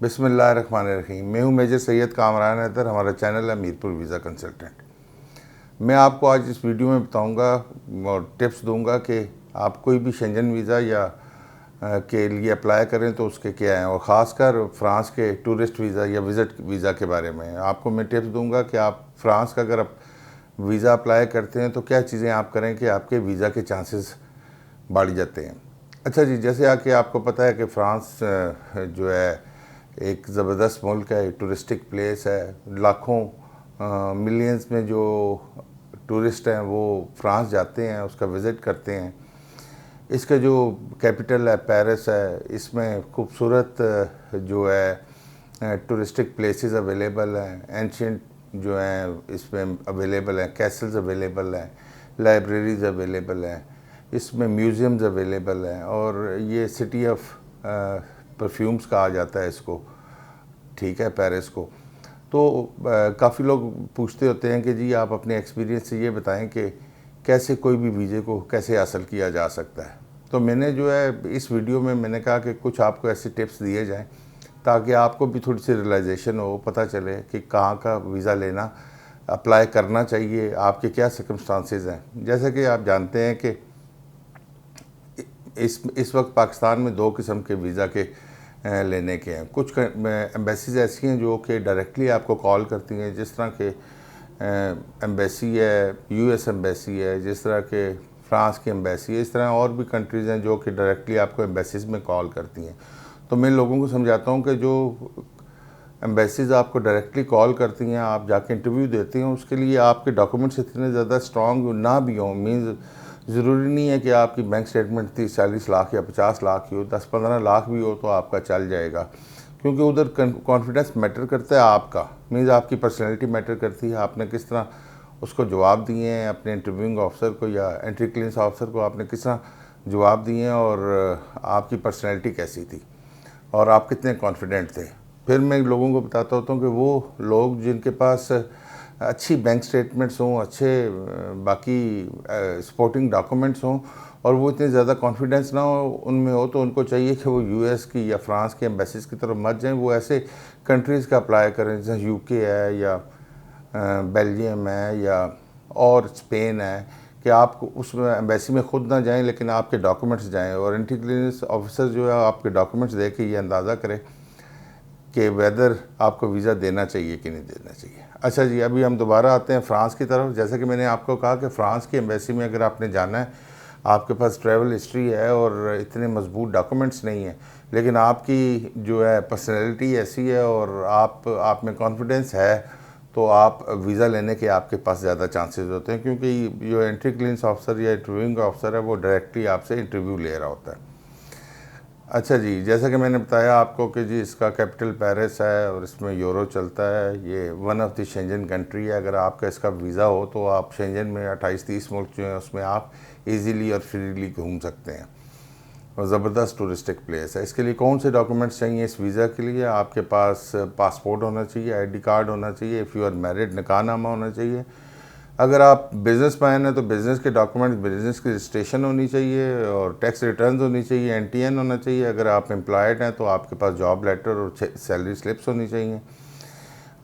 बिस्मिल्लाहिर्रहमानिर्रहीम। मैं हूं मेजर सैयद कामरान हैदर। हमारा चैनल है मीरपुर वीज़ा कंसल्टेंट। मैं आपको आज इस वीडियो में बताऊंगा और टिप्स दूंगा कि आप कोई भी शेंजन वीज़ा या के लिए अप्लाई करें तो उसके क्या हैं, और ख़ासकर फ़्रांस के टूरिस्ट वीज़ा या विज़िट वीज़ा के बारे में आपको मैं टिप्स दूंगा कि आप फ़्रांस का अगर आप वीज़ा अप्लाई करते हैं तो क्या चीज़ें आप करें कि आपके वीज़ा के चांसेस बढ़ जाते हैं। अच्छा जी, जैसे कि आपको पता है कि फ़्रांस जो है एक ज़बरदस्त मुल्क है, टूरिस्टिक प्लेस है। लाखों मिलियंस में जो टूरिस्ट हैं वो फ्रांस जाते हैं, उसका विज़िट करते हैं। इसका जो कैपिटल है पेरिस है, इसमें खूबसूरत जो है टूरिस्टिक प्लेसेस अवेलेबल हैं, एंशियंट जो हैं इसमें अवेलेबल हैं, कैसल्स अवेलेबल हैं, लाइब्रेरीज़ अवेलेबल हैं, इसमें म्यूज़ियम्स अवेलेबल हैं, और ये सिटी ऑफ परफ्यूम्स कहा जाता है इसको, ठीक है, पेरिस को। तो काफ़ी लोग पूछते होते हैं कि जी आप अपने एक्सपीरियंस से ये बताएं कि कैसे कोई भी वीज़े को कैसे हासिल किया जा सकता है। तो मैंने जो है इस वीडियो में मैंने कहा कि कुछ आपको ऐसे टिप्स दिए जाएं ताकि आपको भी थोड़ी सी रियलाइजेशन हो, पता चले कि कहाँ का वीज़ा लेना अप्लाई करना चाहिए, आपके क्या सर्कमस्टांसेस हैं। जैसे कि आप जानते हैं कि इस वक्त पाकिस्तान में दो किस्म के वीज़ा के लेने के हैं। कुछ एम्बेसीज ऐसी हैं जो कि डायरेक्टली आपको कॉल करती हैं, जिस तरह के एम्बेसी है, यूएस एम्बेसी है, जिस तरह के फ्रांस की एम्बेसी है। इस तरह और भी कंट्रीज़ हैं जो कि डायरेक्टली आपको एम्बेसीज में कॉल करती हैं। तो मैं लोगों को समझाता हूँ कि जो एम्बेसीज आपको डायरेक्टली कॉल करती हैं, आप जाके इंटरव्यू देते हैं, उसके लिए आपके डॉक्यूमेंट्स इतने ज़्यादा स्ट्रॉन्ग ना भी हों। मीन्स ज़रूरी नहीं है कि आपकी बैंक स्टेटमेंट 30-40 लाख या 50 लाख की हो, 10-15 लाख भी हो तो आपका चल जाएगा, क्योंकि उधर कॉन्फिडेंस मैटर करता है आपका। मीन्स आपकी पर्सनैलिटी मैटर करती है, आपने किस तरह उसको जवाब दिए हैं अपने इंटरव्यूइंग ऑफिसर को या एंट्री क्लियरेंस ऑफिसर को, आपने किस तरह जवाब दिए हैं, और आपकी पर्सनैलिटी कैसी थी और आप कितने कॉन्फिडेंट थे। फिर मैं लोगों को बताता होता हूँ कि वो लोग जिनके पास अच्छी बैंक स्टेटमेंट्स हों, अच्छे बाकी सपोर्टिंग डॉक्यूमेंट्स हों, और वो इतने ज़्यादा कॉन्फिडेंस ना हो उनमें हो, तो उनको चाहिए कि वो यूएस की या फ्रांस के एम्बेसीज की तरफ मत जाएं। वो ऐसे कंट्रीज़ का अप्लाई करें जैसे यूके है या बेल्जियम है या और स्पेन है, कि आप उस एम्बेसी में ख़ुद ना जाएं लेकिन आपके डॉक्यूमेंट्स जाएं, और एंट्री क्लियरेंस ऑफिसर जो है आपके डॉक्यूमेंट्स देख के ये अंदाज़ा करे कि वेदर आपको वीज़ा देना चाहिए कि नहीं देना चाहिए। अच्छा जी, अभी हम दोबारा आते हैं फ़्रांस की तरफ। जैसे कि मैंने आपको कहा कि फ़्रांस की एम्बेसी में अगर आपने जाना है, आपके पास ट्रैवल हिस्ट्री है और इतने मजबूत डॉक्यूमेंट्स नहीं हैं, लेकिन आपकी जो है पर्सनैलिटी ऐसी है और आप में कॉन्फिडेंस है, तो आप वीज़ा लेने के आपके पास ज़्यादा चांसेस होते हैं, क्योंकि जो एंट्री क्लियरेंस ऑफिसर या इंटरव्यूइंग ऑफिसर है वो डायरेक्टली आपसे इंटरव्यू ले रहा होता है। अच्छा जी, जैसा कि मैंने बताया आपको कि जी इसका कैपिटल पेरिस है और इसमें यूरो चलता है। ये one of the Schengen country है। अगर आपका इसका वीज़ा हो तो आप शेंजन में 28-30 मुल्क जो हैं उसमें आप इजीली और फ्रीली घूम सकते हैं, और ज़बरदस्त टूरिस्टिक प्लेस है। इसके लिए कौन से डॉक्यूमेंट्स चाहिए इस वीज़ा के लिए? आपके पास पासपोर्ट होना चाहिए, आईडी कार्ड होना चाहिए, इफ़ यू आर मैरिड निकाहनामा होना चाहिए। अगर आप बिज़नेसमैन हैं तो बिज़नेस के डॉक्यूमेंट्स, बिज़नेस की रजिस्ट्रेशन होनी चाहिए, और टैक्स रिटर्न्स होनी चाहिए, एनटीएन होना चाहिए। अगर आप एम्प्लॉयड हैं तो आपके पास जॉब लेटर और सैलरी स्लिप्स होनी चाहिए।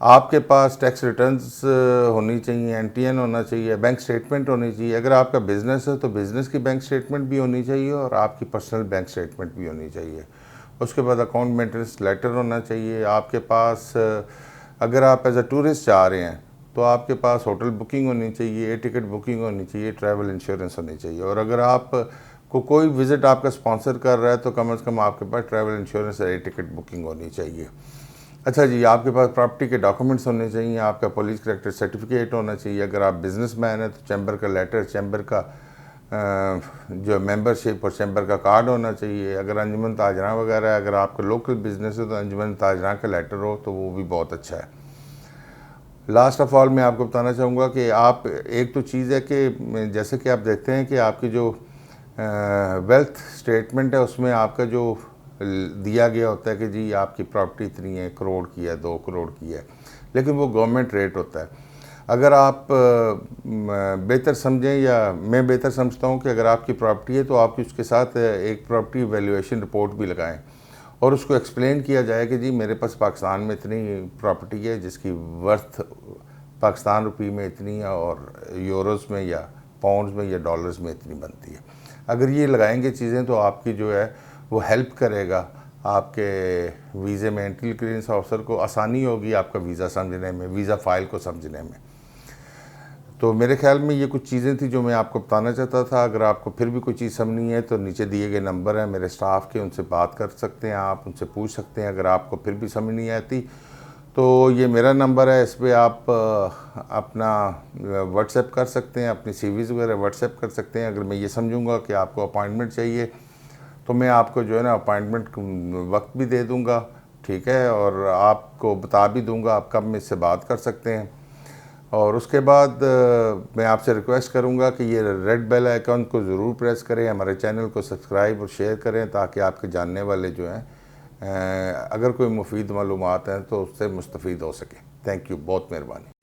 आपके पास टैक्स रिटर्न्स होनी चाहिए, एनटीएन होना चाहिए, बैंक स्टेटमेंट होनी चाहिए। अगर आपका बिज़नेस है तो बिज़नेस की बैंक स्टेटमेंट भी होनी चाहिए और आपकी पर्सनल बैंक स्टेटमेंट भी होनी चाहिए। उसके बाद अकाउंट मेंटेनेंस लेटर होना चाहिए आपके पास। अगर आप एज अ टूरिस्ट जा रहे हैं तो आपके पास होटल बुकिंग होनी चाहिए, एयर टिकट बुकिंग होनी चाहिए, ट्रैवल इंश्योरेंस होनी चाहिए। और अगर आप को कोई विज़िट आपका स्पॉन्सर कर रहा है तो कम से कम आपके पास ट्रैवल इंश्योरेंस और एयर टिकट बुकिंग होनी चाहिए। अच्छा जी, आपके पास प्रॉपर्टी के डॉक्यूमेंट्स होने चाहिए, आपका पुलिस करेक्टर सर्टिफिकेट होना चाहिए। अगर आप बिजनेसमैन हैं तो चैम्बर का लेटर, चैम्बर का जो मेंबरशिप और चैम्बर का कार्ड होना चाहिए। अगर अंजुमन ताजरा वगैरह है, अगर आपका लोकल बिजनेस है तो अंजुमन ताजरा का लेटर हो तो वो भी बहुत अच्छा है। लास्ट ऑफ ऑल मैं आपको बताना चाहूँगा कि आप एक तो चीज़ है कि जैसे कि आप देखते हैं कि आपकी जो वेल्थ स्टेटमेंट है उसमें आपका जो दिया गया होता है कि जी आपकी प्रॉपर्टी इतनी है, करोड़ की है, 2 करोड़ की है, लेकिन वो गवर्नमेंट रेट होता है। अगर आप बेहतर समझें, या मैं बेहतर समझता हूँ कि अगर आपकी प्रॉपर्टी है तो आप उसके साथ एक प्रॉपर्टी वैल्यूएशन रिपोर्ट भी लगाएं, और उसको एक्सप्लेन किया जाए कि जी मेरे पास पाकिस्तान में इतनी प्रॉपर्टी है जिसकी वर्थ पाकिस्तान रुपये में इतनी है और यूरोस में या पाउंड्स में या डॉलर्स में इतनी बनती है। अगर ये लगाएंगे चीज़ें तो आपकी जो है वो हेल्प करेगा, आपके वीज़े में एंट्री क्लियरेंस ऑफिसर को आसानी होगी आपका वीज़ा समझने में, वीज़ा फ़ाइल को समझने में। तो मेरे ख्याल में ये कुछ चीज़ें थी जो मैं आपको बताना चाहता था। अगर आपको फिर भी कोई चीज़ समझनी है तो नीचे दिए गए नंबर हैं मेरे स्टाफ के, उनसे बात कर सकते हैं, आप उनसे पूछ सकते हैं। अगर आपको फिर भी समझ नहीं आती तो ये मेरा नंबर है, इस पर आप अपना व्हाट्सएप कर सकते हैं, अपनी सीवीज़ वगैरह व्हाट्सएप कर सकते हैं। अगर मैं ये समझूंगा कि आपको अपॉइंटमेंट चाहिए तो मैं आपको जो है ना अपॉइंटमेंट वक्त भी दे दूंगा, ठीक है, और आपको बता भी दूंगा आप कब में इससे बात कर सकते हैं। और उसके बाद मैं आपसे रिक्वेस्ट करूंगा कि ये रेड बेल आइकन को ज़रूर प्रेस करें, हमारे चैनल को सब्सक्राइब और शेयर करें ताकि आपके जानने वाले जो हैं अगर कोई मुफीद मालूमात हैं तो उससे मुस्तफ़ीद हो सके। थैंक यू, बहुत मेहरबानी।